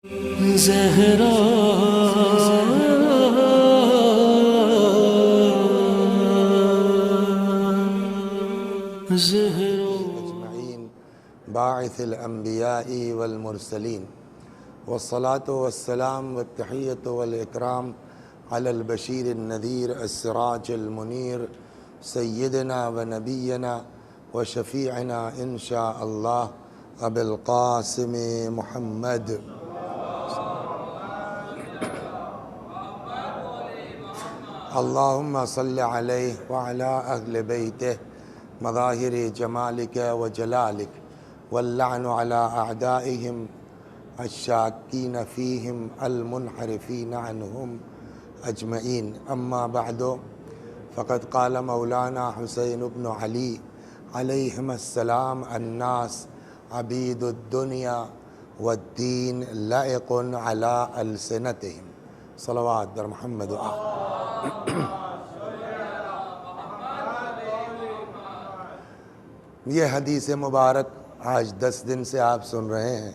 زہرا اجمعین باعث الانبیاء والمرسلین والصلاة والسلام والتحیۃ والاکرام علی البشیر النذیر السراج المنیر سیدنا و نبینا و شفیعنا انشاء اللہ ابی القاسم محمد اللہم صل علیہ وعلی اہل بیتہ مظاہر جمالک و جلالک واللعن علی اعدائہم الشاکین فیہم المنحرفین عنہم اجمعین اما بعد فقد قال مولانا حسین بن علی علیہم السلام الناس عبید الدنیا والدین لائق علی السنتہم صلوات در محمد و آل یہ حدیث مبارک آج 10 دن سے آپ سن رہے ہیں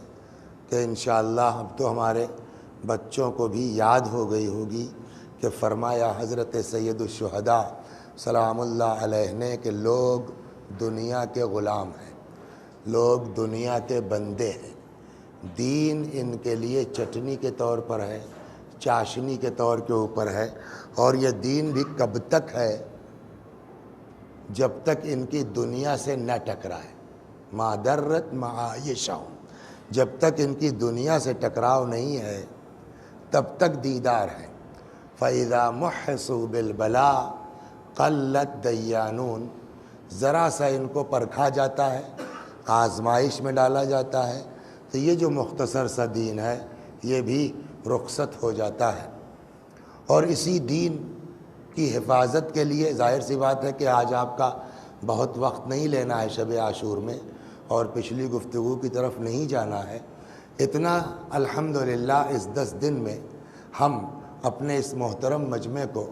کہ انشاءاللہ اب تو ہمارے بچوں کو بھی یاد ہو گئی ہوگی کہ فرمایا حضرت سید الشہداء سلام اللہ علیہ نے کہ لوگ دنیا کے غلام ہیں، لوگ دنیا کے بندے ہیں، دین ان کے لیے چٹنی کے طور پر ہے، چاشنی کے طور کے اوپر ہے، اور یہ دین بھی کب تک ہے؟ جب تک ان کی دنیا سے نہ ٹکرائے، ما درت معایشہم، جب تک ان کی دنیا سے ٹکراؤ نہیں ہے تب تک دیدار ہے۔ فَإِذَا مُحِّصُوا بِالْبَلَاءِ قَلَّتْ دَيَّانُونَ، ذرا سا ان کو پرکھا جاتا ہے، آزمائش میں ڈالا جاتا ہے تو یہ جو مختصر سا دین ہے یہ بھی رخصت ہو جاتا ہے۔ اور اسی دین کی حفاظت کے لیے ظاہر سی بات ہے کہ آج آپ کا بہت وقت نہیں لینا ہے شب عاشور میں، اور پچھلی گفتگو کی طرف نہیں جانا ہے، اتنا الحمدللہ اس 10 دن میں ہم اپنے اس محترم مجمع کو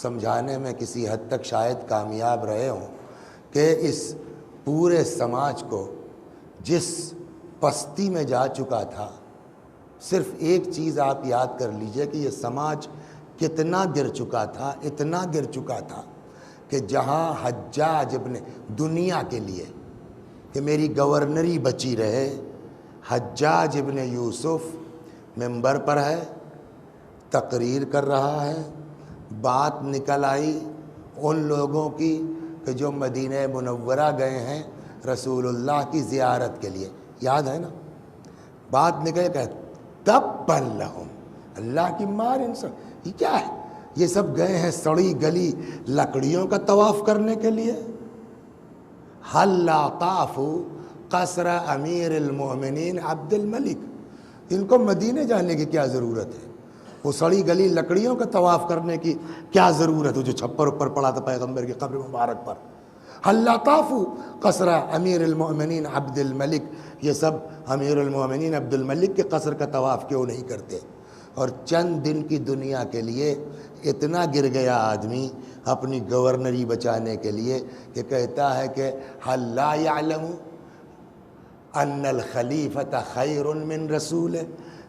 سمجھانے میں کسی حد تک شاید کامیاب رہے ہوں کہ اس پورے سماج کو جس پستی میں جا چکا تھا، صرف ایک چیز آپ یاد کر لیجئے کہ یہ سماج کتنا گر چکا تھا، اتنا گر چکا تھا کہ جہاں حجاج ابن دنیا کے لیے کہ میری گورنری بچی رہے، حجاج ابن یوسف منبر پر ہے، تقریر کر رہا ہے، بات نکل آئی ان لوگوں کی کہ جو مدینہ منورہ گئے ہیں رسول اللہ کی زیارت کے لیے، یاد ہے نا؟ بات نکل کہ تبا لہم، اللہ کی مار انسان، یہ کیا ہے؟ یہ سب گئے ہیں سڑی گلی لکڑیوں کا طواف کرنے کے لیے۔ حل لا طافوا قصر امیر المؤمنین عبد الملک، ان کو مدینے جانے کی کیا ضرورت ہے؟ وہ سڑی گلی لکڑیوں کا طواف کرنے کی کیا ضرورت ہے جو چھپر اوپر پڑا تھا پیغمبر کی قبر مبارک پر؟ حل لا طافوا قصر امیر المؤمنین عبد الملک، یہ سب امیر المؤمنین عبد الملک کے قصر کا طواف کیوں نہیں کرتے؟ اور چند دن کی دنیا کے لیے اتنا گر گیا آدمی اپنی گورنری بچانے کے لیے کہ کہتا ہے کہ حل لا یعلم ان الخلیفۃ خیر من رسول،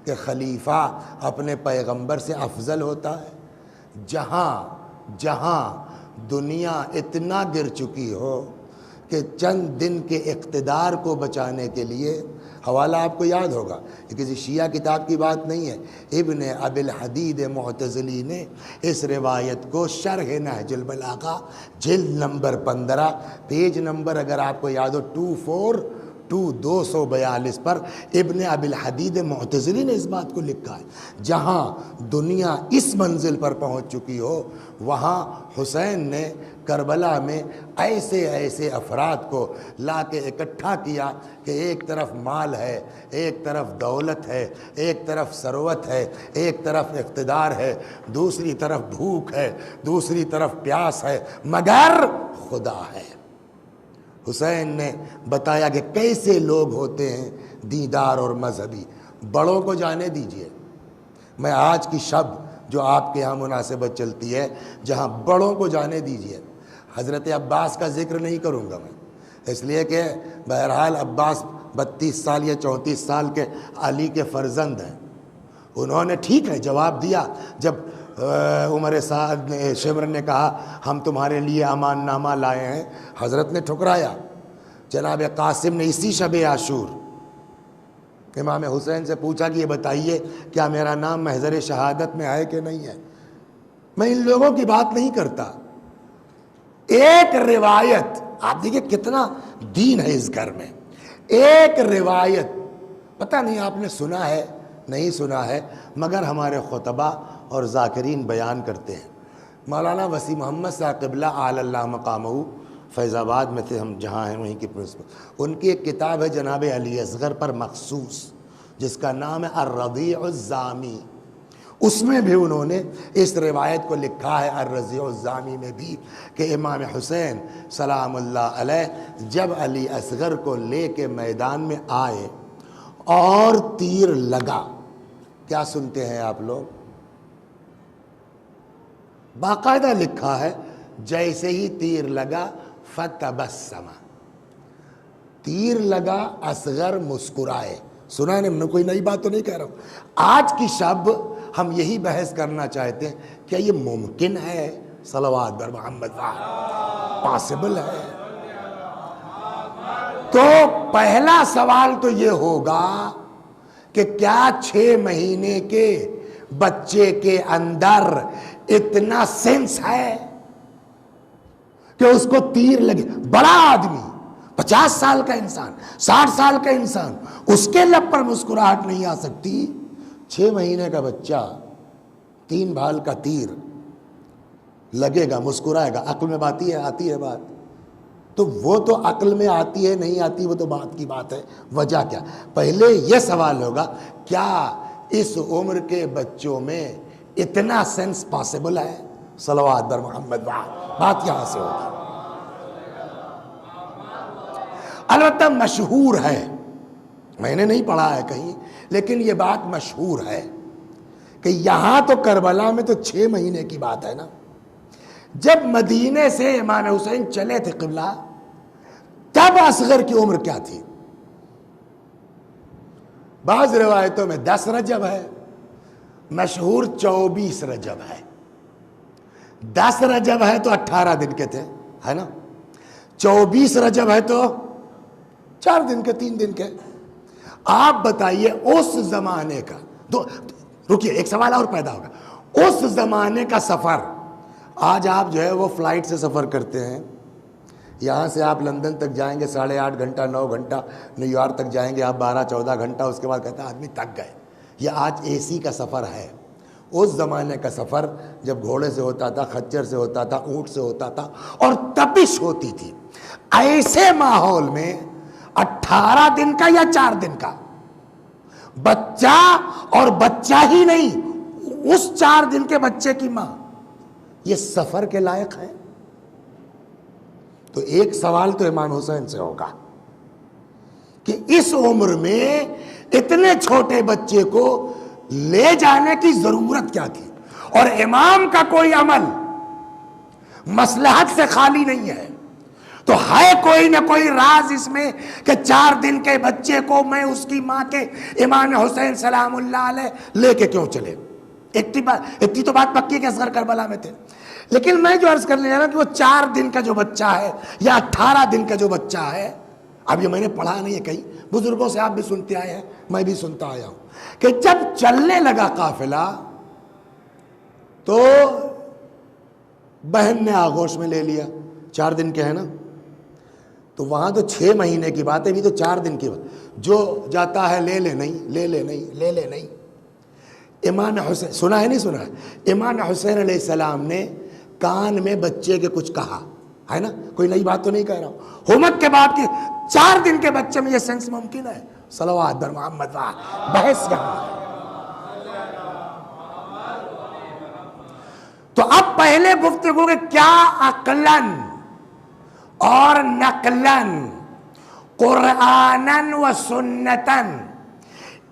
کہ خلیفہ اپنے پیغمبر سے افضل ہوتا ہے۔ جہاں دنیا اتنا گر چکی ہو کہ چند دن کے اقتدار کو بچانے کے لیے، حوالہ آپ کو یاد ہوگا، یہ کسی شیعہ کتاب کی بات نہیں ہے، ابن ابی الحدید معتزلی نے اس روایت کو شرح نہج البلاغہ جلد نمبر 15 پیج نمبر اگر آپ کو یاد ہو 242 پر ابن ابی الحدید معتزلی نے اس بات کو لکھا ہے۔ جہاں دنیا اس منزل پر پہنچ چکی ہو وہاں حسین نے کربلا میں ایسے افراد کو لا کے اکٹھا کیا کہ ایک طرف مال ہے، ایک طرف دولت ہے، ایک طرف ثروت ہے، ایک طرف اقتدار ہے، دوسری طرف بھوک ہے، دوسری طرف پیاس ہے، مگر خدا ہے۔ حسین نے بتایا کہ کیسے لوگ ہوتے ہیں دیندار اور مذہبی، بڑوں کو جانے دیجئے۔ میں آج کی شب جو آپ کے ہاں مناسبت چلتی ہے جہاں بڑوں کو جانے دیجئے، حضرت عباس کا ذکر نہیں کروں گا میں، اس لیے کہ بہرحال عباس 32 سال یا 34 سال کے علی کے فرزند ہیں، انہوں نے ٹھیک ہے جواب دیا جب عمر سعد نے شمر نے کہا ہم تمہارے لیے امان نامہ لائے ہیں، حضرت نے ٹھکرایا۔ جناب قاسم نے اسی شب عاشور امام حسین سے پوچھا کہ یہ بتائیے کیا میرا نام محضر شہادت میں ہے کہ نہیں ہے؟ میں ان لوگوں کی بات نہیں کرتا، ایک روایت، آپ دیکھیں کتنا دین ہے اس گھر میں، ایک روایت، پتہ نہیں آپ نے سنا ہے نہیں سنا ہے، مگر ہمارے خطبہ اور ذاکرین بیان کرتے ہیں۔ مولانا وسیع محمد صاحب قبلہ اعلی اللہ مقامہ فیض آباد میں تھے، ہم جہاں ہیں وہیں کی پرنسپل، ان کی ایک کتاب ہے جناب علی اصغر پر مخصوص جس کا نام ہے الرضیع الزامی، اس میں بھی انہوں نے اس روایت کو لکھا ہے الرضیع الزامی میں بھی کہ امام حسین سلام اللہ علیہ جب علی اصغر کو لے کے میدان میں آئے اور تیر لگا، کیا سنتے ہیں آپ لوگ؟ باقاعدہ لکھا ہے جیسے ہی تیر لگا فتبسم، تیر لگا اصغر مسکرائے۔ سنا ہے میں کوئی نئی بات تو نہیں کہہ رہا ہوں، آج کی شب ہم یہی بحث کرنا چاہتے ہیں کیا یہ ممکن ہے؟ صلوات بر محمد، پاسبل ہے؟ تو پہلا سوال تو یہ ہوگا کہ کیا 6 مہینے کے بچے کے اندر اتنا سینس ہے کہ اس کو تیر لگے؟ بڑا آدمی 50 سال کا انسان، 60 سال کا انسان، اس کے لب پر مسکراہٹ نہیں آ سکتی؟ 6 مہینے کا بچہ 3 بھال کا تیر لگے گا مسکرائے گا، عقل میں آتی ہے بات؟ تو وہ تو عقل میں آتی ہے نہیں آتی وہ تو بات کی بات ہے، وجہ کیا؟ پہلے یہ سوال ہوگا کیا اس عمر کے بچوں میں اتنا سینس پاسبل ہے؟ صلوات بر محمد، بات یہاں سے ہوگی۔ البتہ مشہور ہے، میں نے نہیں پڑھا ہے کہیں، لیکن یہ بات مشہور ہے کہ یہاں تو کربلا میں تو 6 مہینے کی بات ہے نا، جب مدینے سے امام حسین چلے تھے قبلہ تب اصغر کی عمر کیا تھی؟ بعض روایتوں میں 10 رجب ہے، مشہور 24 رجب ہے۔ 10 رجب ہے تو 18 دن کے تھے، ہے نا؟ 24 رجب ہے تو 4 دن کے، 3 دن کے۔ آپ بتائیے اس زمانے کا، رکیے ایک سوال اور پیدا ہوگا، اس زمانے کا سفر، آج آپ جو ہے وہ فلائٹ سے سفر کرتے ہیں، یہاں سے آپ لندن تک جائیں گے 8.5 گھنٹہ 9 گھنٹہ، نیو یارک تک جائیں گے آپ 12-14 گھنٹہ، اس کے بعد کہتا ہے آدمی تک گئے۔ یہ آج اے سی کا سفر ہے، اس زمانے کا سفر جب گھوڑے سے ہوتا تھا، خچر سے ہوتا تھا، اونٹ سے ہوتا تھا، اور تپش ہوتی تھی۔ ایسے ماحول میں 18 دن کا یا 4 دن کا بچہ، اور بچہ ہی نہیں اس 4 دن کے بچے کی ماں، یہ سفر کے لائق ہے؟ تو ایک سوال تو امام حسین سے ہوگا کہ اس عمر میں اتنے چھوٹے بچے کو لے جانے کی ضرورت کیا تھی؟ اور امام کا کوئی عمل مصلحت سے خالی نہیں ہے، تو ہے کوئی نہ کوئی راز اس میں کہ 4 دن کے بچے کو میں اس کی ماں کے امام حسین سلام اللہ علیہ لے کے کیوں چلے؟ اتنی تو بات پکی کہ اصغر کربلا میں تھے، لیکن میں جو عرض کرنے جا رہا ہوں کہ وہ 4 دن کا جو بچہ ہے یا 18 دن کا جو بچہ ہے، اب یہ میں نے پڑھا نہیں ہے کہیں، بزرگوں سے آپ بھی سنتے آئے ہیں، میں بھی سنتا آیا ہوں کہ جب چلنے لگا قافلہ تو بہن نے آغوش میں لے لیا، 4 دن کے ہیں نا، تو وہاں تو 6 مہینے کی بات ہے، بھی تو 4 دن کی بات، جو جاتا ہے لے لے نہیں، لے لے نہیں، لے لے نہیں۔ امام حسین سنا ہے نہیں سنا ہے؟ امام حسین علیہ السلام نے کان میں بچے کے کچھ کہا ہے نا، کوئی نئی بات تو نہیں کہہ رہا ہوں، حمد کے بعد کی 4 دن کے بچے میں یہ سینس ممکن ہے؟ صلوات بر محمد، بحث یہاں ہے۔ تو اب پہلے گفتگو کہ کیا عقلاً اور نقلاً قرآناً و سنتاً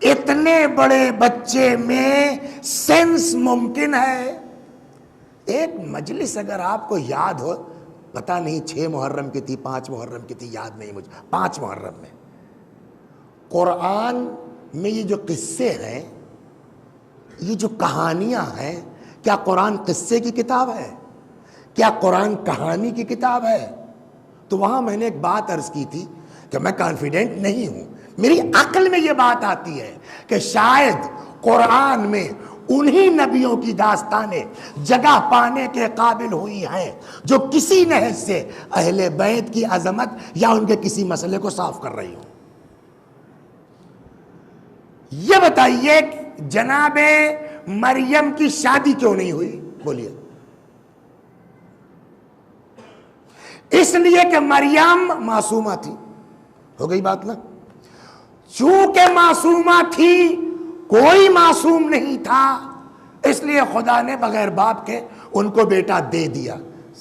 اتنے بڑے بچے میں سینس ممکن ہے؟ ایک مجلس اگر آپ کو یاد ہو، پتہ نہیں 6 محرم کی تھی 5 محرم کی تھی، یاد نہیں مجھے، 5 محرم میں قرآن میں یہ جو قصے ہیں یہ جو کہانیاں ہیں، کیا قرآن قصے کی کتاب ہے؟ کیا قرآن کہانی کی کتاب ہے؟ تو وہاں میں نے ایک بات عرض کی تھی کہ میں کانفیڈنٹ نہیں ہوں، میری عقل میں یہ بات آتی ہے کہ شاید قرآن میں انہی نبیوں کی داستانیں جگہ پانے کے قابل ہوئی ہیں جو کسی نحو سے اہل بیت کی عظمت یا ان کے کسی مسئلے کو صاف کر رہی ہوں۔ یہ بتائیے جناب مریم کی شادی کیوں نہیں ہوئی؟ بولیے۔ اس لیے کہ مریم معصومہ تھی، ہو گئی بات نا؟ چونکہ معصومہ تھی، کوئی معصوم نہیں تھا، اس لیے خدا نے بغیر باپ کے ان کو بیٹا دے دیا۔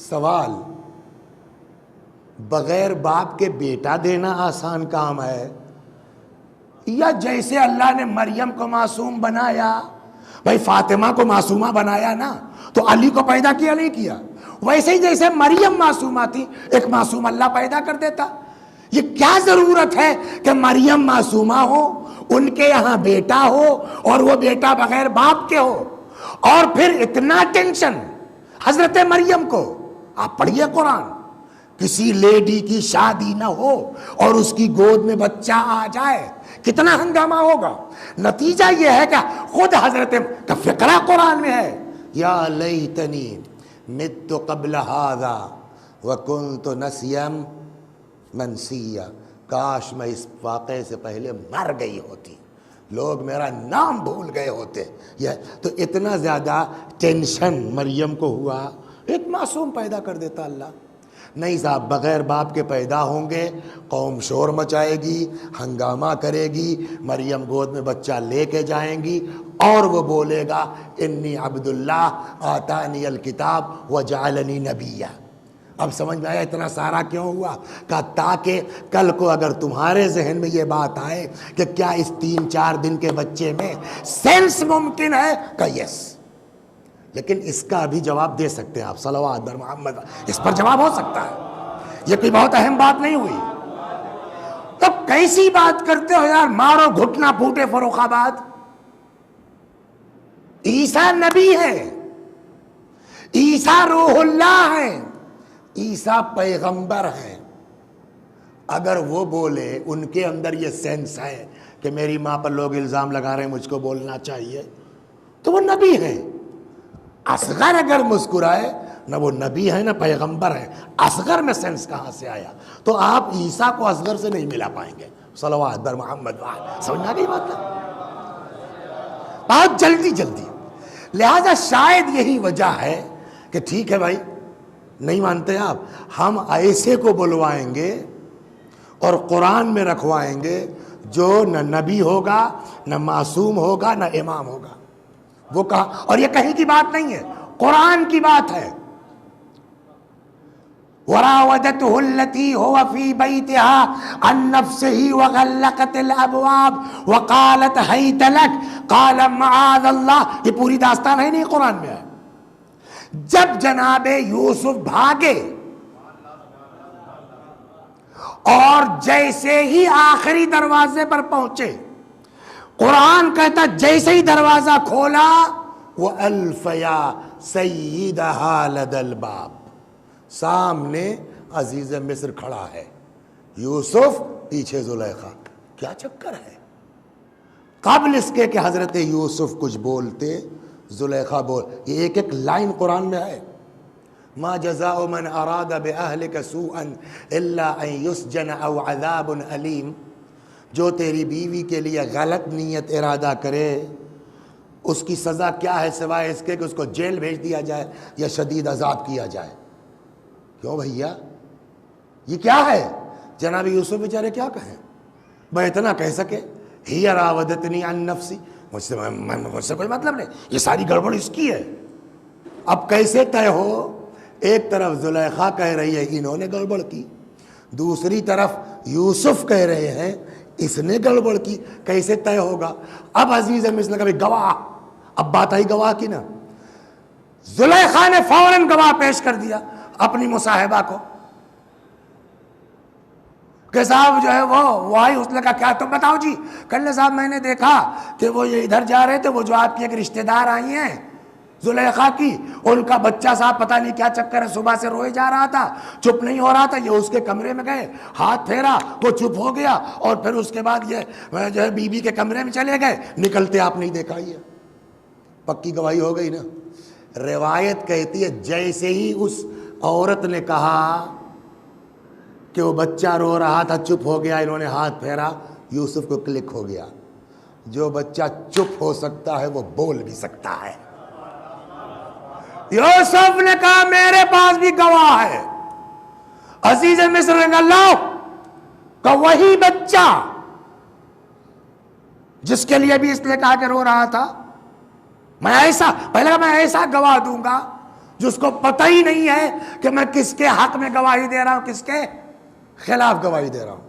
سوال، بغیر باپ کے بیٹا دینا آسان کام ہے یا جیسے اللہ نے مریم کو معصوم بنایا، بھائی فاطمہ کو معصومہ بنایا نا، تو علی کو پیدا کیا نہیں کیا؟ ویسے ہی جیسے مریم معصومہ تھی، ایک معصوم اللہ پیدا کر دیتا۔ یہ کیا ضرورت ہے کہ مریم معصومہ ہو، ان کے یہاں بیٹا ہو اور وہ بیٹا بغیر باپ کے ہو؟ اور پھر اتنا ٹینشن حضرت مریم کو، آپ پڑھیے قرآن، کسی لیڈی کی شادی نہ ہو اور اس کی گود میں بچہ آ جائے، کتنا ہنگامہ ہوگا۔ نتیجہ یہ ہے کہ خود حضرت کا فقرہ قرآن میں ہے، یا لیتنی مت قبل ھذا وکنت نسیا منسیا، کاش میں اس واقعے سے پہلے مر گئی ہوتی، لوگ میرا نام بھول گئے ہوتے۔ یہ تو اتنا زیادہ ٹینشن مریم کو ہوا، ایک معصوم پیدا کر دیتا اللہ۔ نہیں صاحب، بغیر باپ کے پیدا ہوں گے، قوم شور مچائے گی، ہنگامہ کرے گی، مریم گود میں بچہ لے کے جائیں گی اور وہ بولے گا انی عبداللہ آتانی الکتاب وجعلنی نبیہ۔ اب سمجھ میں آیا اتنا سارا کیوں ہوا؟ کہ تاکہ کل کو اگر تمہارے ذہن میں یہ بات آئے کہ کیا اس 3-4 دن کے بچے میں سینس ممکن ہے، کہ یس، لیکن اس کا بھی جواب دے سکتے ہیں آپ، صلوات بر محمد، اس پر جواب ہو سکتا ہے، یہ کوئی بہت اہم بات نہیں ہوئی۔ تو کیسی بات کرتے ہو یار، مارو گھٹنا پھوٹے فروخ آباد۔ عیسیٰ نبی ہے، عیسیٰ روح اللہ ہے، عیسیٰ پیغمبر ہیں۔ اگر وہ بولے، ان کے اندر یہ سینس ہے کہ میری ماں پر لوگ الزام لگا رہے ہیں، مجھ کو بولنا چاہیے، تو وہ نبی ہیں۔ اصغر اگر مسکرائے، نہ وہ نبی ہے نہ پیغمبر ہے، اصغر میں سینس کہاں سے آیا؟ تو آپ عیسیٰ کو اصغر سے نہیں ملا پائیں گے، صلوات بر محمد۔ سمجھنا گئی بات ہے؟ بہت جلدی۔ لہذا شاید یہی وجہ ہے کہ ٹھیک ہے بھائی، نہیں مانتے آپ، ہم ایسے کو بلوائیں گے اور قرآن میں رکھوائیں گے جو نہ نبی ہوگا، نہ معصوم ہوگا، نہ امام ہوگا۔ وہ کہا، اور یہ کہیں کی بات نہیں ہے، قرآن کی بات ہے۔ وراودته التي هو في بيتها عن نفسه وغلقت الابواب وقالت هيت لك قال معاذ الله، یہ پوری داستان ہے نہیں قرآن میں ہے۔ جب جناب یوسف بھاگے اور جیسے ہی آخری دروازے پر پہنچے، قرآن کہتا جیسے ہی دروازہ کھولا، وَأَلْفَيَا سَيِّدَهَا لَدَى الْبَابِ، سامنے عزیز مصر کھڑا ہے، یوسف پیچھے زلیخا۔ کیا چکر ہے؟ قبل اس کے کہ حضرت یوسف کچھ بولتے، زلیخا بول۔ یہ ایک لائن قرآن میں ہے، ما جزاء من اراد باہلک سوءا الا ان یسجن او عذاب علیم، جو تیری بیوی کے لیے غلط نیت ارادہ کرے اس کی سزا کیا ہے سوائے اس کے کہ اس کو جیل بھیج دیا جائے یا شدید عذاب کیا جائے۔ کیوں بھیا، یہ کیا ہے؟ جناب یوسف بیچارے کیا کہیں؟ میں اتنا کہہ سکے، ہی راودتنی عن نفسی، مجھ سے کوئی مطلب نہیں، یہ ساری گڑبڑ اس کی ہے۔ اب کیسے طے ہو؟ ایک طرف زلیخا کہہ رہی ہے انہوں نے گڑبڑ کی، دوسری طرف یوسف کہہ رہے ہیں اس نے گڑبڑ کی، کیسے طے ہوگا؟ اب عزیز مصر نے کہا گواہ، اب بات آئی گواہ کی نا۔ زلیخا نے فوراً گواہ پیش کر دیا اپنی مصاحبہ کو، کہ صاحب جو ہے وہ آئی، اس نے کہا کیا تم بتاؤ جی؟ کہنے صاحب میں نے دیکھا کہ وہ یہ ادھر جا رہے تھے، وہ جو آپ کی ایک رشتہ دار آئی ہیں زلیخا کی، ان کا بچہ صاحب پتہ نہیں کیا چکر ہے، صبح سے روئے جا رہا تھا، چپ نہیں ہو رہا تھا، یہ اس کے کمرے میں گئے، ہاتھ پھیرا، وہ چپ ہو گیا، اور پھر اس کے بعد یہ جو ہے بی بی کے کمرے میں چلے گئے، نکلتے آپ نہیں دیکھا۔ یہ پکی گواہی ہو گئی نا۔ روایت کہتی ہے جیسے ہی اس عورت نے کہا کہ وہ بچہ رو رہا تھا، چپ ہو گیا، انہوں نے ہاتھ پھیرا، یوسف کو کلک ہو گیا، جو بچہ چپ ہو سکتا ہے وہ بول بھی سکتا ہے۔ یوسف نے کہا میرے پاس بھی گواہ ہے، عزیز مصر نے کہا لاؤ، کہ وہی بچہ جس کے لیے بھی اس نے کہا کہ رو رہا تھا، میں ایسا گواہ دوں گا جس کو پتہ ہی نہیں ہے کہ میں کس کے حق میں گواہی دے رہا ہوں، کس کے خلاف گواہی دے رہا ہوں۔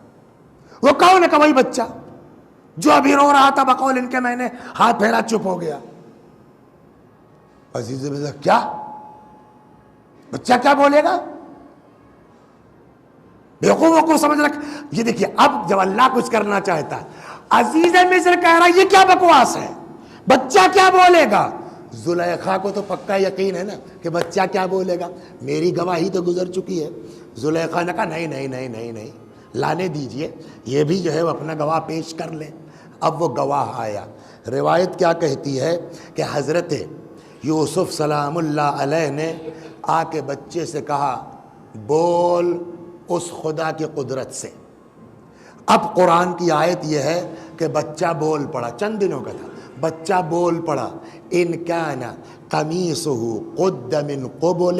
وہ کون ہے؟ کہ وہی بچہ جو ابھی رو رہا تھا، بقول ان کے میں نے ہاتھ پھیرا، چپ ہو گیا۔ عزیز مصر کیا بچہ کیا بولے گا؟ بیوقوفوں کو سمجھ رکھ۔ یہ دیکھیے اب جب اللہ کچھ کرنا چاہتا ہے، عزیز مصر کہہ رہا یہ کیا بکواس ہے، بچہ کیا بولے گا؟ زلیخا کو تو پکا یقین ہے نا کہ بچہ کیا بولے گا، میری گواہی تو گزر چکی ہے۔ زلیخا نے کہا نہیں، لانے دیجئے، یہ بھی جو ہے وہ اپنا گواہ پیش کر لیں۔ اب وہ گواہ آیا۔ روایت کیا کہتی ہے کہ حضرت یوسف سلام اللہ علیہ نے آ کے بچے سے کہا بول اس خدا کی قدرت سے۔ اب قرآن کی آیت یہ ہے کہ بچہ بول پڑا، چند دنوں کا تھا، بچہ بول پڑا، ان کان قمیصہ قد من قبل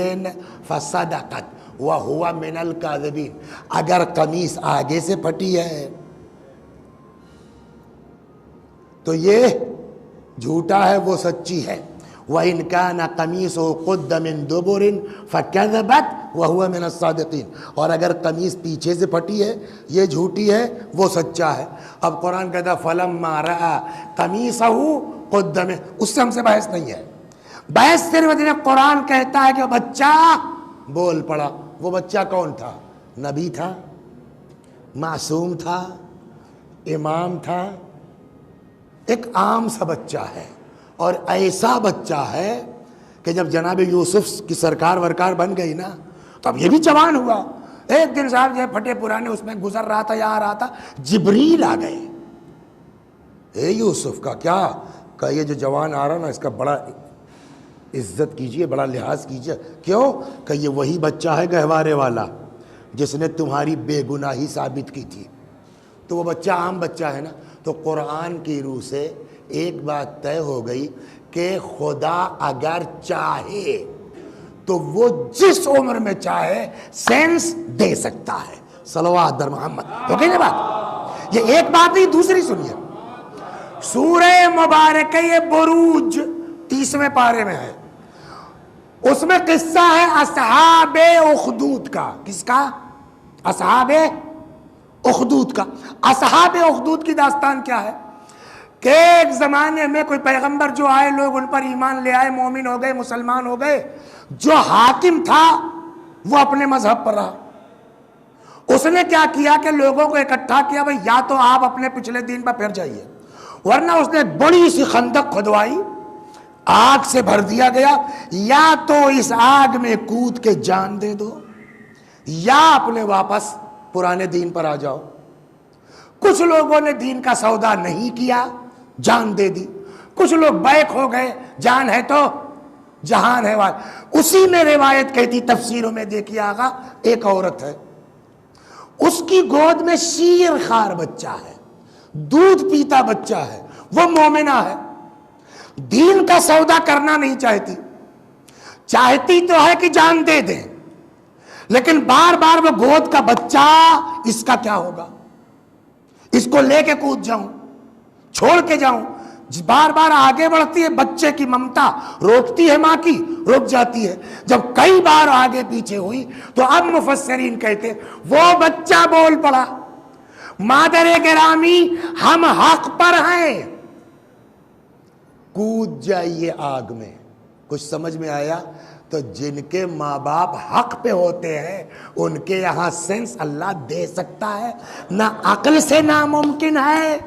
فصدقت وہو من الکاذبین، اگر قمیص آگے سے پھٹی ہے تو یہ جھوٹا ہے، وہ سچی ہے۔ وَإِنْ كَانَ قَمِيصُهُ قُدَّ مِن دُبُرٍ فَكَذَبَتْ وَهُوَ مِنَ الصَّادِقِينَ، اور اگر قمیص پیچھے سے پھٹی ہے، یہ جھوٹی ہے، وہ سچا ہے۔ اب قرآن کہتا ہے فَلَمَّا رَأَى قَمِيصَهُ قُدَّ مِن، اس سے ہم سے بحث نہیں ہے، بحث صرف قرآن کہتا ہے کہ وہ بچہ بول پڑا۔ وہ بچہ کون تھا؟ نبی تھا، معصوم تھا، امام تھا، ایک عام سا بچہ ہے، اور ایسا بچہ ہے کہ جب جناب یوسف کی سرکار ورکار بن گئی نا تو اب یہ بھی جوان ہوا۔ ایک دن صاحب جو پھٹے پرانے اس میں گزر رہا تھا یا آ رہا تھا، جبریل آ گئے، اے یوسف کا کیا کہ یہ جو جوان آ رہا نا اس کا بڑا عزت کیجئے، بڑا لحاظ کیجئے۔ کیوں؟ کہ یہ وہی بچہ ہے گہوارے والا جس نے تمہاری بے گناہی ثابت کی تھی۔ تو وہ بچہ عام بچہ ہے نا۔ تو قرآن کی روح سے ایک بات طے ہو گئی کہ خدا اگر چاہے تو وہ جس عمر میں چاہے سینس دے سکتا ہے۔ صلوات در محمد، ہو گئی نا بات؟ یہ ایک بات نہیں، دوسری سنیے، سورہ مبارکہ بروج 30ویں پارے میں ہے، اس میں قصہ ہے اصحاب اخدود کا۔ کس کا؟ اصحاب اخدود کا۔ اصحاب اخدود کی داستان کیا ہے کہ ایک زمانے میں کوئی پیغمبر جو آئے، لوگ ان پر ایمان لے آئے، مومن ہو گئے، مسلمان ہو گئے۔ جو حاکم تھا وہ اپنے مذہب پر رہا۔ اس نے کیا کیا کہ لوگوں کو اکٹھا کیا، بھئی یا تو آپ اپنے پچھلے دین پر پھر جائیے، ورنہ اس نے بڑی سی خندق کھدوائی، آگ سے بھر دیا گیا، یا تو اس آگ میں کود کے جان دے دو یا اپنے واپس پرانے دین پر آ جاؤ۔ کچھ لوگوں نے دین کا سودا نہیں کیا، جان دے دی۔ کچھ لوگ بیک ہو گئے، جان ہے تو جہان ہے۔ اسی میں روایت کہتی، تفسیروں میں دیکھیے آقا، ایک عورت ہے، اس کی گود میں شیر خوار بچہ ہے، دودھ پیتا بچہ ہے، وہ مومنہ ہے، دین کا سودا کرنا نہیں چاہتی، چاہتی تو ہے کہ جان دے دیں، لیکن بار بار وہ گود کا بچہ، اس کا کیا ہوگا، اس کو لے کے کود جاؤں، چھوڑ کے جاؤں، بار بار آگے بڑھتی ہے، بچے کی ممتا روکتی ہے ماں کی، رک جاتی ہے۔ جب کئی بار آگے پیچھے ہوئی تو اب مفسرین کہتے وہ بچہ بول پڑا، مادر گرامی ہم حق پر ہیں، کود جائیے آگ میں۔ کچھ سمجھ میں آیا؟ تو جن کے ماں باپ حق پہ ہوتے ہیں ان کے یہاں سینس اللہ دے سکتا ہے؟ نہ عقل سے ناممکن ہے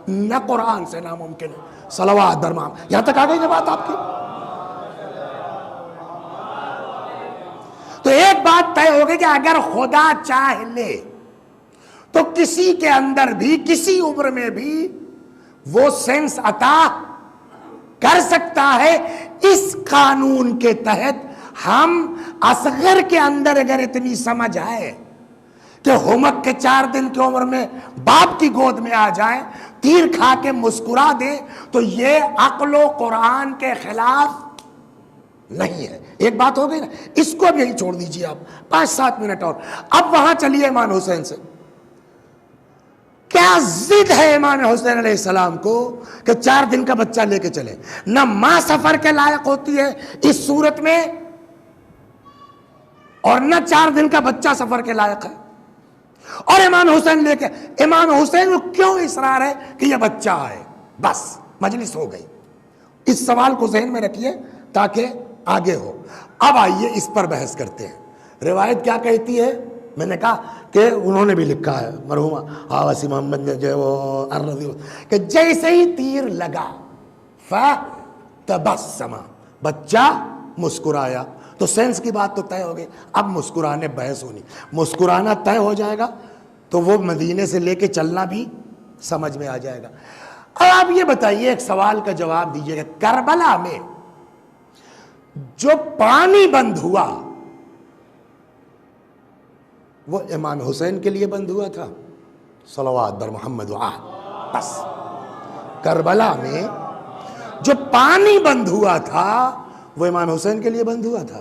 نہ قرآن سے ناممکن ہے۔ صلوات برمام، یہاں تک آ گئی نا بات آپ کی؟ تو ایک بات طے ہوگی کہ اگر خدا چاہ لے تو کسی کے اندر بھی کسی عمر میں بھی وہ سینس عطا کر سکتا ہے۔ اس قانون کے تحت ہم اصغر کے اندر اگر اتنی سمجھ آئے کہ ہومک کے 4 دن کی عمر میں باپ کی گود میں آ جائیں، تیر کھا کے مسکرا دے، تو یہ عقل و قرآن کے خلاف نہیں ہے۔ ایک بات ہو گئی نا، اس کو اب یہی چھوڑ دیجئے آپ 5-7 منٹ اور۔ اب وہاں چلیے امام حسین سے، کیا ضد ہے امام حسین علیہ السلام کو کہ 4 دن کا بچہ لے کے چلے؟ نہ ماں سفر کے لائق ہوتی ہے اس صورت میں، اور نہ 4 دن کا بچہ سفر کے لائق ہے، اور امام حسین لے کے، امام حسین کو کیوں اصرار ہے کہ یہ بچہ آئے؟ بس مجلس ہو گئی۔ اس سوال کو ذہن میں رکھیے تاکہ آگے ہو۔ اب آئیے اس پر بحث کرتے ہیں۔ روایت کیا کہتی ہے؟ میں نے کہا کہ انہوں نے بھی لکھا ہے مرحوم حافظ محمد نے جو کہ جیسے ہی تیر لگا فَتَبَسَّمَ، بچہ مسکرایا۔ تو سینس کی بات تو طے ہو گئی، اب مسکرانے بحث ہونی، مسکرانا طے ہو جائے گا تو وہ مدینے سے لے کے چلنا بھی سمجھ میں آ جائے گا۔ اب آپ یہ بتائیے، ایک سوال کا جواب دیجئے گا، کربلا میں جو پانی بند ہوا وہ امام حسین کے لیے بند ہوا تھا؟ صلوات بر محمد وآل۔ بس کربلا میں جو پانی بند ہوا تھا وہ امام حسین کے لیے بند ہوا تھا۔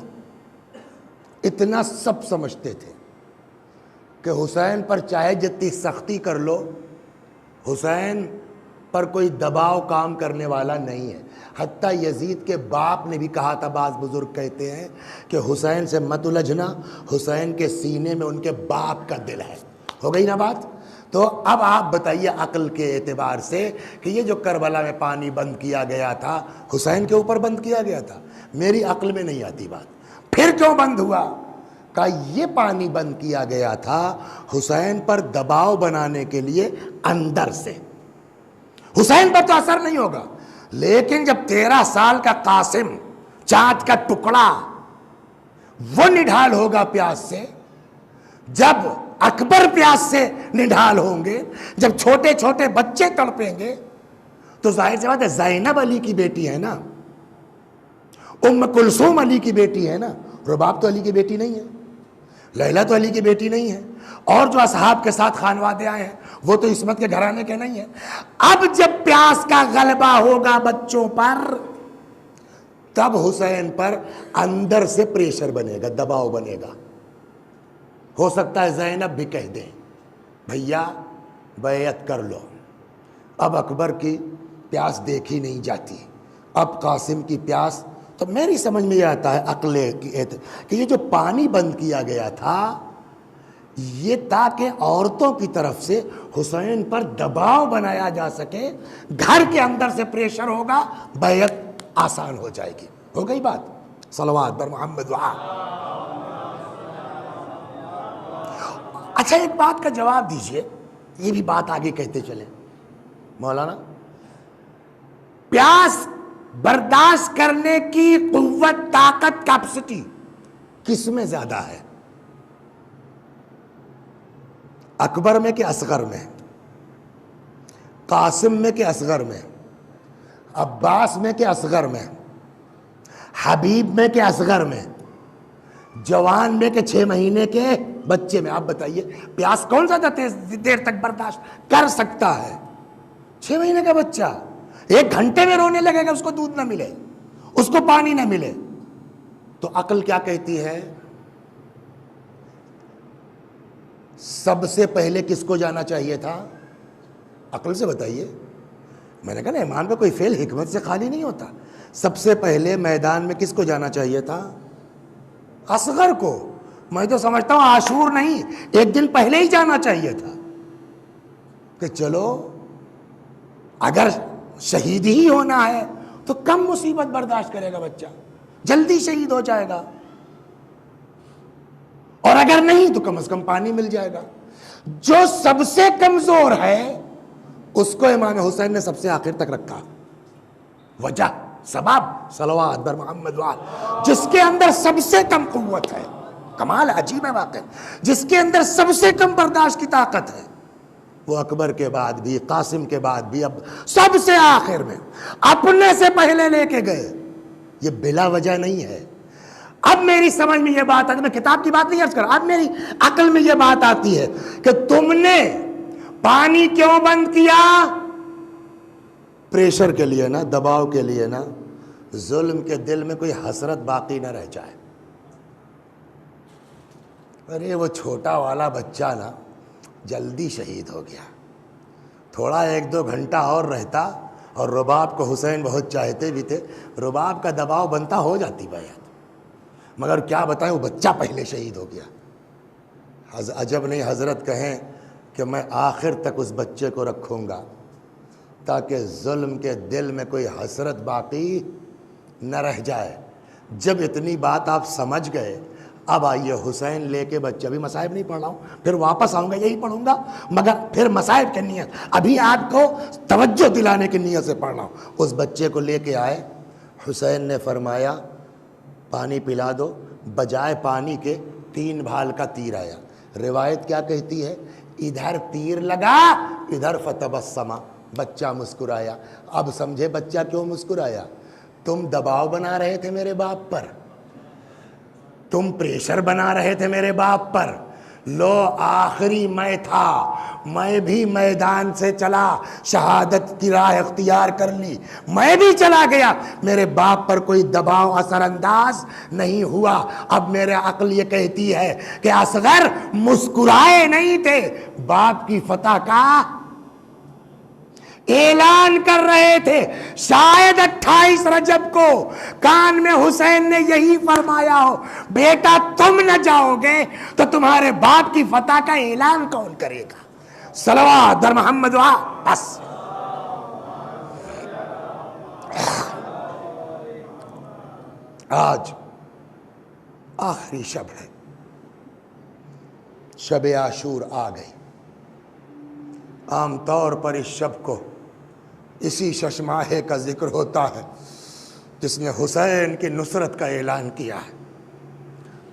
اتنا سب سمجھتے تھے کہ حسین پر چاہے جتنی سختی کر لو، حسین پر کوئی دباؤ کام کرنے والا نہیں ہے۔ حتیٰ یزید کے باپ نے بھی کہا تھا، بعض بزرگ کہتے ہیں کہ حسین سے مت الجھنا، حسین کے سینے میں ان کے باپ کا دل ہے۔ ہو گئی نا بات؟ تو اب آپ بتائیے عقل کے اعتبار سے کہ یہ جو کربلا میں پانی بند کیا گیا تھا حسین کے اوپر بند کیا گیا تھا؟ میری عقل میں نہیں آتی بات۔ پھر کیوں بند ہوا؟ کہ یہ پانی بند کیا گیا تھا حسین پر دباؤ بنانے کے لیے اندر سے۔ حسین پر تو اثر نہیں ہوگا، لیکن جب 13 سال کا قاسم چاند کا ٹکڑا وہ نڈھال ہوگا پیاس سے، جب اکبر پیاس سے نڈھال ہوں گے، جب چھوٹے چھوٹے بچے تڑپیں گے، تو ظاہر سی بات ہے زینب علی کی بیٹی ہے نا، ام کلثوم علی کی بیٹی ہے نا، رباب تو علی کی بیٹی نہیں ہے، لیلا تو علی کی بیٹی نہیں ہے، اور جو اصحاب کے ساتھ خانوادے آئے ہیں وہ تو عصمت کے گھرانے کے نہیں ہیں۔ اب جب پیاس کا غلبہ ہوگا بچوں پر، تب حسین پر اندر سے پریشر بنے گا، دباؤ بنے گا۔ ہو سکتا ہے زینب بھی کہہ دیں بھیا بیعت کر لو، اب اکبر کی پیاس دیکھی نہیں جاتی، اب قاسم کی پیاس۔ تو میری سمجھ میں یہ آتا ہے عقل کہ یہ جو پانی بند کیا گیا تھا یہ تاکہ عورتوں کی طرف سے حسین پر دباؤ بنایا جا سکے، گھر کے اندر سے پریشر ہوگا، بیعت آسان ہو جائے گی۔ ہو گئی بات؟ صلوات بر محمد وآل۔ اچھا ایک بات کا جواب دیجئے، یہ بھی بات آگے کہتے چلیں مولانا، پیاس برداشت کرنے کی قوت، طاقت، کیپیسٹی کس میں زیادہ ہے؟ اکبر میں کہ اصغر میں؟ قاسم میں کہ اصغر میں؟ عباس میں کہ اصغر میں؟ حبیب میں کہ اصغر میں؟ جوان میں کہ 6 مہینے کے بچے میں؟ آپ بتائیے پیاس کون زیادہ دیر تک برداشت کر سکتا ہے؟ 6 مہینے کا بچہ 1 گھنٹے میں رونے لگے گا، اس کو دودھ نہ ملے، اس کو پانی نہ ملے۔ تو عقل کیا کہتی ہے؟ سب سے پہلے کس کو جانا چاہیے تھا؟ عقل سے بتائیے۔ میں نے کہا نا ایمان پہ کوئی فعل حکمت سے خالی نہیں ہوتا۔ سب سے پہلے میدان میں کس کو جانا چاہیے تھا؟ اصغر کو۔ میں تو سمجھتا ہوں عاشور نہیں، 1 دن پہلے ہی جانا چاہیے تھا کہ چلو اگر شہید ہی ہونا ہے تو کم مصیبت برداشت کرے گا بچہ، جلدی شہید ہو جائے گا، اور اگر نہیں تو کم از کم پانی مل جائے گا۔ جو سب سے کمزور ہے اس کو امام حسین نے سب سے آخر تک رکھا۔ وجہ، سبب، صلوات بر محمد وآل، جس کے اندر سب سے کم قوت ہے، کمال عجیب ہے واقع، جس کے اندر سب سے کم برداشت کی طاقت ہے، وہ اکبر کے بعد بھی، قاسم کے بعد بھی، اب سب سے آخر میں اپنے سے پہلے لے کے گئے۔ یہ بلا وجہ نہیں ہے۔ اب میری سمجھ میں یہ بات آتی، میں کتاب کی بات نہیں عرض کر رہا، اب میری عقل میں یہ بات آتی ہے کہ تم نے پانی کیوں بند کیا؟ پریشر کے لیے نا، دباؤ کے لیے نا، ظلم کے دل میں کوئی حسرت باقی نہ رہ جائے۔ ارے وہ چھوٹا والا بچہ نا جلدی شہید ہو گیا، تھوڑا 1-2 گھنٹہ اور رہتا، اور رباب کو حسین بہت چاہتے بھی تھے، رباب کا دباؤ بنتا ہو جاتی بیعت، مگر کیا بتائیں وہ بچہ پہلے شہید ہو گیا۔ عجب نہیں حضرت کہیں کہ میں آخر تک اس بچے کو رکھوں گا تاکہ ظلم کے دل میں کوئی حسرت باقی نہ رہ جائے۔ جب اتنی بات آپ سمجھ گئے، اب آئیے حسین لے کے بچے، ابھی مصائب نہیں پڑھ رہا ہوں، پھر واپس آؤں گا یہی پڑھوں گا، مگر پھر مصائب کی نیت، ابھی آپ کو توجہ دلانے کی نیت سے پڑھ رہا ہوں۔ اس بچے کو لے کے آئے، حسین نے فرمایا پانی پلا دو، بجائے پانی کے 3 بھال کا تیر آیا۔ روایت کیا کہتی ہے؟ ادھر تیر لگا، ادھر فتبسما، بچہ مسکرایا۔ اب سمجھے بچہ کیوں مسکرایا؟ تم دباؤ بنا رہے تھے میرے باپ پر، تم پریشر بنا رہے تھے میرے باپ پر، لو آخری میں تھا، میں بھی میدان سے چلا، شہادت کی راہ اختیار کر لی، میں بھی چلا گیا، میرے باپ پر کوئی دباؤ اثر انداز نہیں ہوا۔ اب میرے عقل یہ کہتی ہے کہ اصغر مسکرائے نہیں تھے، باپ کی فتح کا اعلان کر رہے تھے۔ شاید 28 رجب کو کان میں حسین نے یہی فرمایا ہو، بیٹا تم نہ جاؤ گے تو تمہارے باپ کی فتح کا اعلان کون کرے گا؟ صلوات در محمد بس۔ آج آخری شب ہے، شب عاشور آ گئی۔ عام طور پر اس شب کو اسی ششماہے کا ذکر ہوتا ہے جس نے حسین کی نصرت کا اعلان کیا ہے،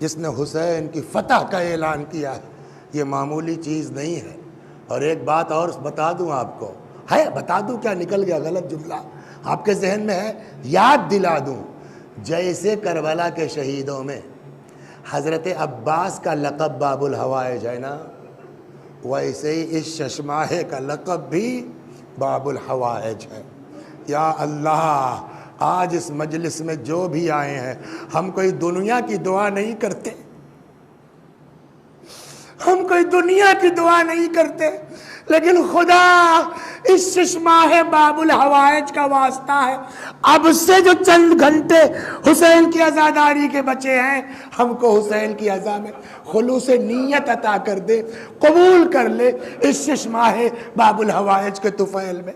جس نے حسین کی فتح کا اعلان کیا ہے۔ یہ معمولی چیز نہیں ہے۔ اور ایک بات اور بتا دوں آپ کو، بتا دوں کیا، نکل گیا غلط جملہ آپ کے ذہن میں ہے، یاد دلا دوں، جیسے کربلا کے شہیدوں میں حضرت عباس کا لقب باب الحوائج ہے نا، ویسے ہی اس ششماہے کا لقب بھی باب الحوائج ہے۔ یا اللہ، آج اس مجلس میں جو بھی آئے ہیں، ہم کوئی دنیا کی دعا نہیں کرتے، ہم کوئی دنیا کی دعا نہیں کرتے، لیکن خدا اس ششماہ باب الحوائج کا واسطہ ہے، اب سے جو چند گھنٹے حسین کی عزاداری کے بچے ہیں، ہم کو حسین کی عزا میں خلوص نیت عطا کر دے، قبول کر لے اس ششماہ باب الحوائج کے طفیل میں۔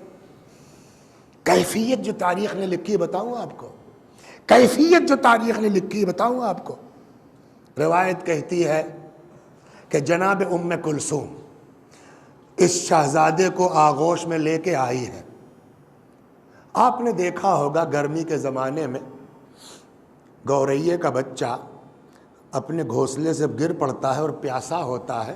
کیفیت جو تاریخ نے لکھی بتاؤں آپ کو، کیفیت جو تاریخ نے لکھی بتاؤں آپ کو۔ روایت کہتی ہے کہ جناب ام کلثوم اس شہزادے کو آغوش میں لے کے آئی ہے۔ آپ نے دیکھا ہوگا گرمی کے زمانے میں گورئیے کا بچہ اپنے گھونسلے سے گر پڑتا ہے اور پیاسا ہوتا ہے،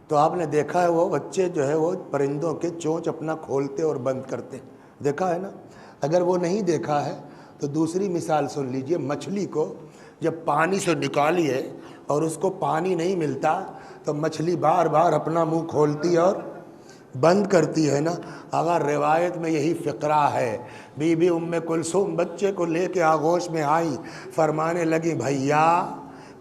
تو آپ نے دیکھا ہے وہ بچے جو ہے وہ پرندوں کے چونچ اپنا کھولتے اور بند کرتے، دیکھا ہے نا؟ اگر وہ نہیں دیکھا ہے تو دوسری مثال سن لیجئے، مچھلی کو جب پانی سے نکالیے اور اس کو پانی نہیں ملتا تو مچھلی بار بار اپنا منہ کھولتی اور بند کرتی ہے نا۔ اگر روایت میں یہی فقرہ ہے، بی بی ام کلثوم بچے کو لے کے آغوش میں آئی، فرمانے لگی بھیا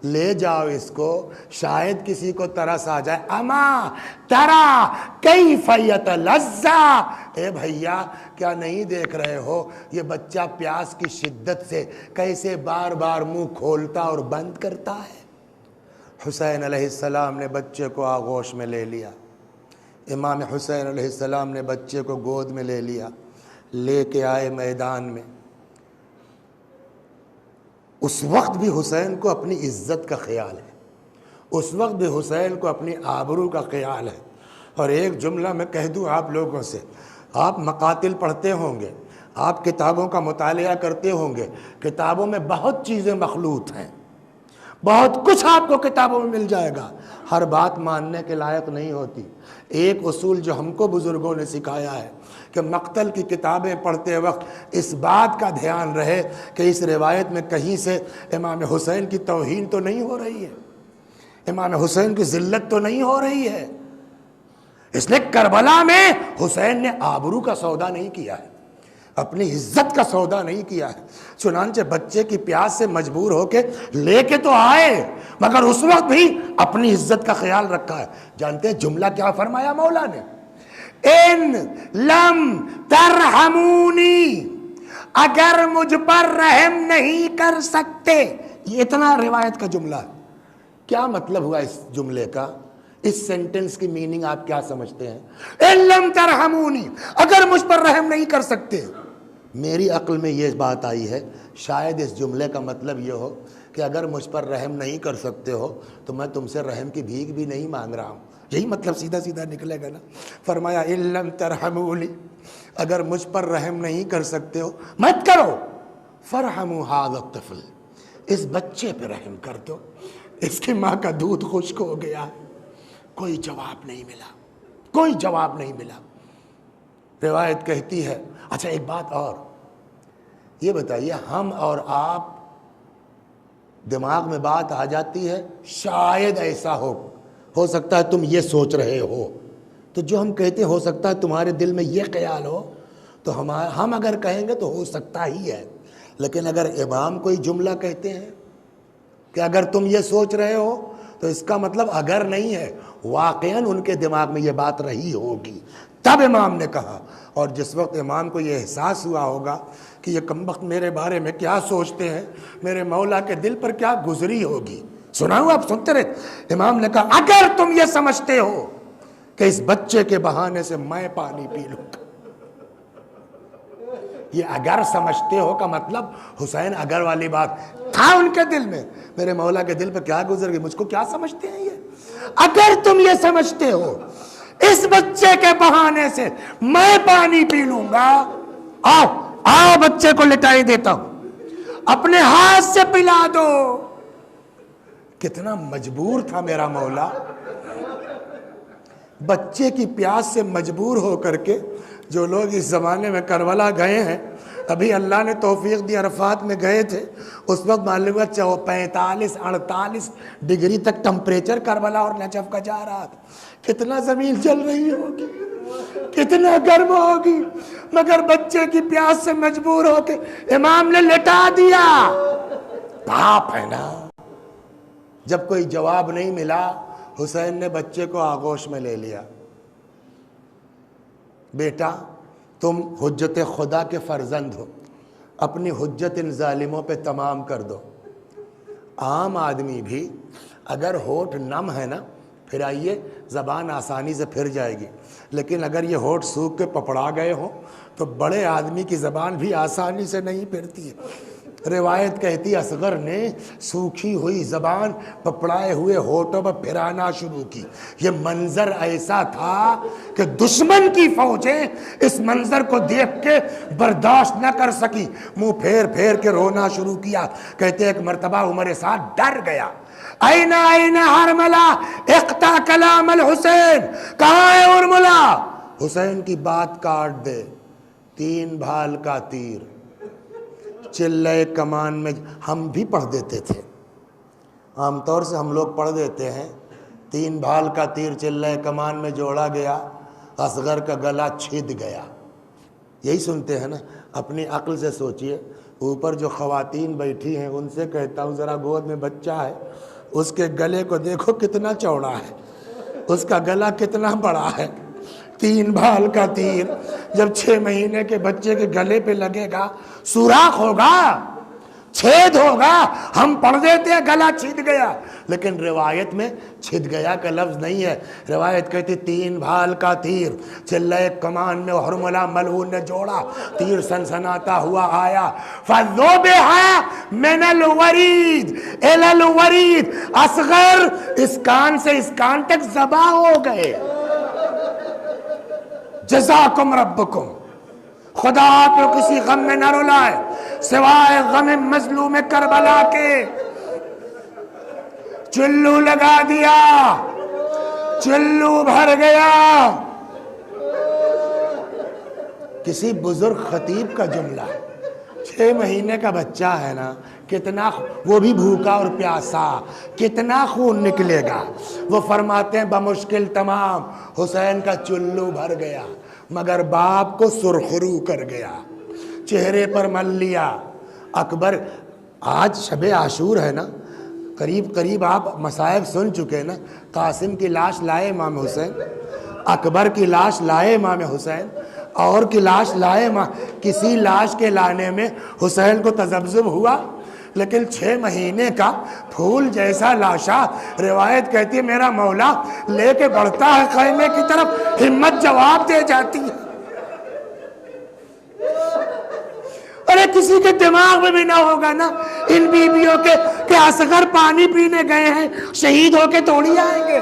لے جاؤ اس کو، شاید کسی کو ترس آ جائے۔ اما ترا کیف یتلذا، اے بھیا کیا نہیں دیکھ رہے ہو یہ بچہ پیاس کی شدت سے کیسے بار بار منہ کھولتا اور بند کرتا ہے۔ حسین علیہ السلام نے بچے کو آغوش میں لے لیا، امام حسین علیہ السلام نے بچے کو گود میں لے لیا، لے کے آئے میدان میں۔ اس وقت بھی حسین کو اپنی عزت کا خیال ہے، اس وقت بھی حسین کو اپنی آبرو کا خیال ہے۔ اور ایک جملہ میں کہہ دوں آپ لوگوں سے، آپ مقاتل پڑھتے ہوں گے، آپ کتابوں کا مطالعہ کرتے ہوں گے، کتابوں میں بہت چیزیں مخلوط ہیں، بہت کچھ آپ کو کتابوں میں مل جائے گا، ہر بات ماننے کے لائق نہیں ہوتی۔ ایک اصول جو ہم کو بزرگوں نے سکھایا ہے کہ مقتل کی کتابیں پڑھتے وقت اس بات کا دھیان رہے کہ اس روایت میں کہیں سے امام حسین کی توہین تو نہیں ہو رہی ہے، امام حسین کی ذلت تو نہیں ہو رہی ہے۔ اس لیے کربلا میں حسین نے آبرو کا سودا نہیں کیا ہے، اپنی عزت کا سودا نہیں کیا ہے، چنانچہ بچے کی پیاس سے مجبور ہو کے لے کے تو آئے، مگر اس وقت بھی اپنی عزت کا خیال رکھا ہے۔ جانتے ہیں جملہ کیا فرمایا مولا نے؟ ان لم ترحمونی، اگر مجھ پر رحم نہیں کر سکتے، یہ اتنا روایت کا جملہ ہے۔ کیا مطلب ہوا اس جملے کا؟ اس سینٹنس کی میننگ آپ کیا سمجھتے ہیں؟ ان لم ترحمونی، اگر مجھ پر رحم نہیں کر سکتے۔ میری عقل میں یہ بات آئی ہے، شاید اس جملے کا مطلب یہ ہو کہ اگر مجھ پر رحم نہیں کر سکتے ہو تو میں تم سے رحم کی بھیک بھی نہیں مانگ رہا ہوں، یہی مطلب سیدھا سیدھا نکلے گا نا۔ فرمایا ان لم ترحمونی، اگر مجھ پر رحم نہیں کر سکتے ہو مت کرو، فرحموا ھذا الطفل، اس بچے پہ رحم کر دو، اس کی ماں کا دودھ خشک ہو گیا ہے۔ کوئی جواب نہیں ملا، کوئی جواب نہیں ملا۔ روایت کہتی ہے، اچھا ایک بات اور، یہ بتائیے ہم اور آپ دماغ میں بات آ جاتی ہے، شاید ایسا ہو سکتا ہے تم یہ سوچ رہے ہو، تو جو ہم کہتے ہیں ہو سکتا ہے تمہارے دل میں یہ خیال ہو، تو ہم اگر کہیں گے تو ہو سکتا ہی ہے، لیکن اگر امام کوئی جملہ کہتے ہیں کہ اگر تم یہ سوچ رہے ہو تو اس کا مطلب اگر نہیں ہے، واقعاً ان کے دماغ میں یہ بات رہی ہوگی، تب امام نے کہا۔ اور جس وقت امام کو یہ احساس ہوا ہوگا کہ یہ کمبخت میرے بارے میں کیا سوچتے ہیں، میرے مولا کے دل پر کیا گزری ہوگی، سناؤں آپ سنتے رہے، امام نے کہا اگر تم یہ سمجھتے ہو کہ اس بچے کے بہانے سے میں پانی پی لوں گا، یہ اگر سمجھتے ہو کا مطلب حسین اگر والی بات تھا ان کے دل میں، میرے مولا کے دل پہ کیا گزر گئی، مجھ کو کیا سمجھتے ہیں یہ، اگر تم یہ سمجھتے ہو اس بچے کے بہانے سے میں پانی پی لوں گا، آؤ آؤ بچے کو لٹائی دیتا ہوں، اپنے ہاتھ سے پلا دو۔ کتنا مجبور تھا میرا مولا، بچے کی پیاس سے مجبور ہو کر کے۔ جو لوگ اس زمانے میں کربلا گئے ہیں، ابھی اللہ نے توفیق دی عرفات میں گئے تھے، اس وقت معلوم ہے 45-48 ڈگری تک ٹمپریچر کربلا اور نجف کا جا رہا تھا، کتنا زمین جل رہی ہوگی، کتنا گرم ہوگی، مگر بچے کی پیاس سے مجبور ہو کے امام نے لٹا دیا۔ باپ ہے نا۔ جب کوئی جواب نہیں ملا، حسین نے بچے کو آغوش میں لے لیا، بیٹا تم حجت خدا کے فرزند ہو، اپنی حجت ان ظالموں پہ تمام کر دو۔ عام آدمی بھی اگر ہونٹ نم ہے نا پھر آئیے زبان آسانی سے پھر جائے گی، لیکن اگر یہ ہونٹ سوکھ کے پپڑا گئے ہوں تو بڑے آدمی کی زبان بھی آسانی سے نہیں پھرتی ہے۔ روایت کہتی اصغر نے سوکھی ہوئی زبان پپڑائے ہوئے ہونٹوں پر پھرانا شروع کی۔ یہ منظر ایسا تھا کہ دشمن کی فوجیں اس منظر کو دیکھ کے برداشت نہ کر سکی، منہ پھیر پھیر کے رونا شروع کیا۔ کہتے ایک مرتبہ عمر سعد ڈر گیا، اینا اینا حرملہ اقطع کلام الحسین، کہاں ہے ارملہ، حسین کی بات کاٹ دے۔ 3 بھال کا تیر چلے کمان میں، ہم بھی پڑھ دیتے تھے، عام طور سے ہم لوگ پڑھ دیتے ہیں 3 بھال کا تیر چلے کمان میں جوڑا گیا، اصغر کا گلا چھد گیا، یہی سنتے ہیں نا۔ اپنی عقل سے سوچئے، اوپر جو خواتین بیٹھی ہیں ان سے کہتا ہوں ذرا گود میں بچہ ہے، اس کے گلے کو دیکھو کتنا چوڑا ہے، اس کا گلا کتنا بڑا ہے۔ 3 بھال کا تیر جب 6 مہینے کے بچے کے گلے پہ لگے گا، سوراخ ہوگا، چھید ہوگا ہم پڑھ دیتے ہیں گلا چھد گیا، لیکن روایت میں چھد گیا کا لفظ نہیں ہے. روایت کہتی 3 بھال کا تیر چلے کمان میں حرملہ ملعون نے جوڑا، تیر سنسناتا ہوا آیا، فَذُبِحَ مِنَ الْوَرِيدِ إِلَى الْوَرِيدِ، اصغر اس کان سے اس کان تک ذبح ہو گئے. جزاکم ربکم. خدا آپ کو کسی غم میں نہ رلائے سوائے غم مظلوم کربلا کے. چلو لگا دیا، چلو بھر گیا. کسی بزرگ خطیب کا جملہ، 6 مہینے کا بچہ ہے نا، کتنا وہ بھی بھوکا اور پیاسا، کتنا خون نکلے گا. وہ فرماتے ہیں بمشکل تمام حسین کا چلو بھر گیا، مگر باپ کو سرخرو کر گیا، چہرے پر مل لیا. اکبر، آج شب عاشور ہے نا، قریب قریب آپ مصائب سن چکے نا. قاسم کی لاش لائے امام حسین، اکبر کی لاش لائے امام حسین، اور کی لاش لائے کسی لاش کے لانے میں حسین کو تذبذب ہوا، لیکن 6 مہینے کا پھول جیسا لاشا. روایت کہتی ہے میرا مولا لے کے بڑھتا ہے خیمے کی طرف، ہمت جواب دے جاتی ہے. ارے کسی کے دماغ میں بھی نہ ہوگا نا ان بیویوں کے کہ اصغر پانی پینے گئے ہیں، شہید ہو کے توڑی آئیں گے.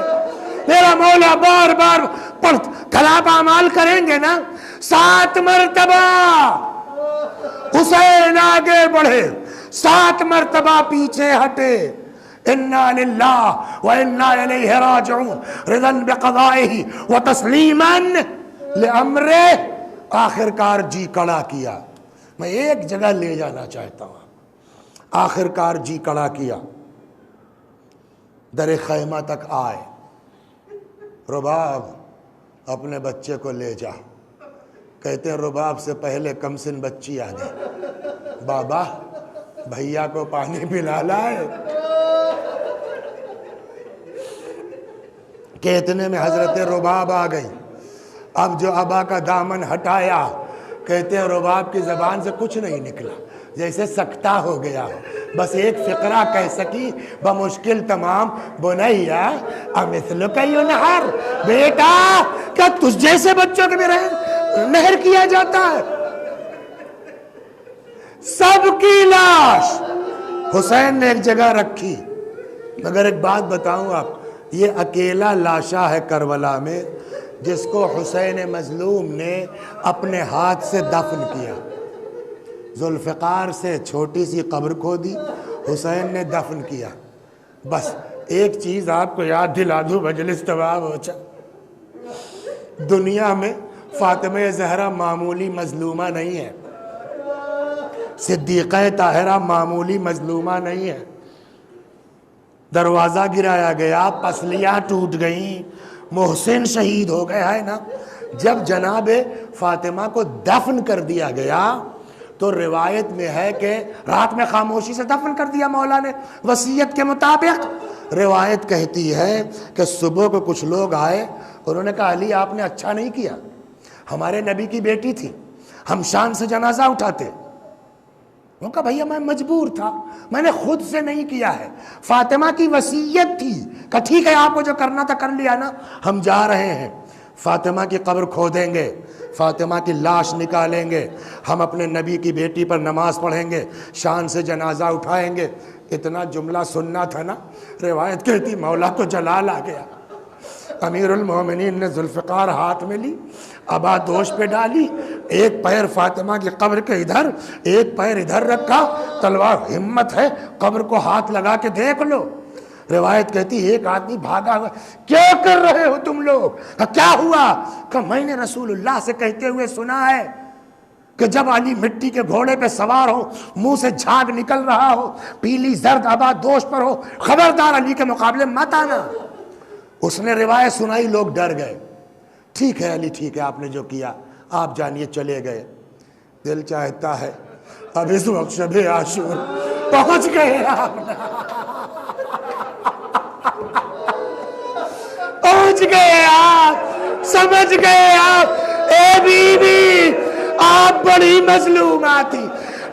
میرا مولا بار بار خلاف اعمال کریں گے نا. 7 مرتبہ حسین آگے بڑھے، 7 مرتبہ پیچھے ہٹے. انا للہ و انا الیہ راجعون، رضا بقضائہ و تسلیما لامرہ. آخر کار جی کڑا کیا. میں ایک جگہ لے جانا چاہتا ہوں. آخر کار جی کڑا کیا، در خیمہ تک آئے. رباب اپنے بچے کو لے جا. کہتے ہیں رباب سے پہلے کمسن بچی آ گئی. بابا بھیا کو پانی پلا لائے. کہتنے میں حضرت رباب آ گئی. اب جو ابا کا دامن ہٹایا، کہتے ہیں رباب کی زبان سے کچھ نہیں نکلا، جیسے سکتہ ہو گیا. بس ایک فقرہ کہہ سکی بمشکل تمام، بنیا امثلک ینحر، بیٹا کیا تجھ جیسے بچوں کے بھی نہر کیا جاتا ہے. سب کی لاش حسین نے ایک جگہ رکھی. مگر ایک بات بتاؤں آپ، یہ اکیلا لاشا ہے کربلا میں جس کو حسین مظلوم نے اپنے ہاتھ سے دفن کیا. ذوالفقار سے چھوٹی سی قبر کھودی، حسین نے دفن کیا. بس ایک چیز آپ کو یاد دلا دوں، مجلس تمام ہو جائے. دنیا میں فاطمہ زہرا معمولی مظلومہ نہیں ہے، صدیقہ طاہرہ معمولی مظلومہ نہیں ہے. دروازہ گرایا گیا، پسلیاں ٹوٹ گئیں، محسن شہید ہو گیا ہے نا. جب جناب فاطمہ کو دفن کر دیا گیا تو روایت میں ہے کہ رات میں خاموشی سے دفن کر دیا مولا نے وصیت کے مطابق. روایت کہتی ہے کہ صبح کو کچھ لوگ آئے، انہوں نے کہا علی آپ نے اچھا نہیں کیا، ہمارے نبی کی بیٹی تھی، ہم شان سے جنازہ اٹھاتے. وہ کہا بھیا میں مجبور تھا، میں نے خود سے نہیں کیا ہے، فاطمہ کی وصیت تھی. کہا ٹھیک ہے آپ کو جو کرنا تھا کر لیا نا، ہم جا رہے ہیں، فاطمہ کی قبر کھودیں گے، فاطمہ کی لاش نکالیں گے، ہم اپنے نبی کی بیٹی پر نماز پڑھیں گے، شان سے جنازہ اٹھائیں گے. اتنا جملہ سننا تھا نا. روایت کہتی مولا کو جلال آ گیا. امیر المومنین نے ذوالفقار ہاتھ میں لی، ابا دوش پہ ڈالی، ایک پیر فاطمہ کی قبر کے ادھر، ایک پیر ادھر رکھا، تلوار. ہمت ہے قبر کو ہاتھ لگا کے دیکھ لو. روایت کہتی ایک آدمی بھاگا ہوا، کیا کر رہے ہو تم لوگ؟ کیا ہوا؟ کہ میں نے رسول اللہ سے کہتے ہوئے سنا ہے کہ جب علی مٹی کے گھوڑے پہ سوار ہو، منہ سے جھاگ نکل رہا ہو، پیلی زرد ابا دوش پر ہو، خبردار علی کے مقابلے مت آنا. اس نے روایت سنائی، لوگ ڈر گئے. ٹھیک ہے علی ٹھیک ہے آپ نے جو کیا آپ جانیے، چلے گئے. دل چاہتا ہے اب اس وقت شب عاشور پہنچ گئے آپ، پہنچ گئے آپ، سمجھ گئے آپ. اے بی بی آپ بڑی مظلوم آتی،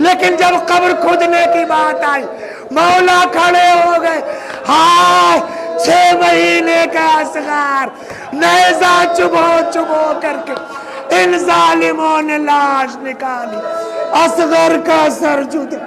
لیکن جب قبر کھودنے کی بات آئی مولا کھڑے ہو گئے. ہائے 6 مہینے کا اصغر نیزہ چبو چبو کر کے ان ظالموں نے لاش نکالی. اصغر کا سر جدا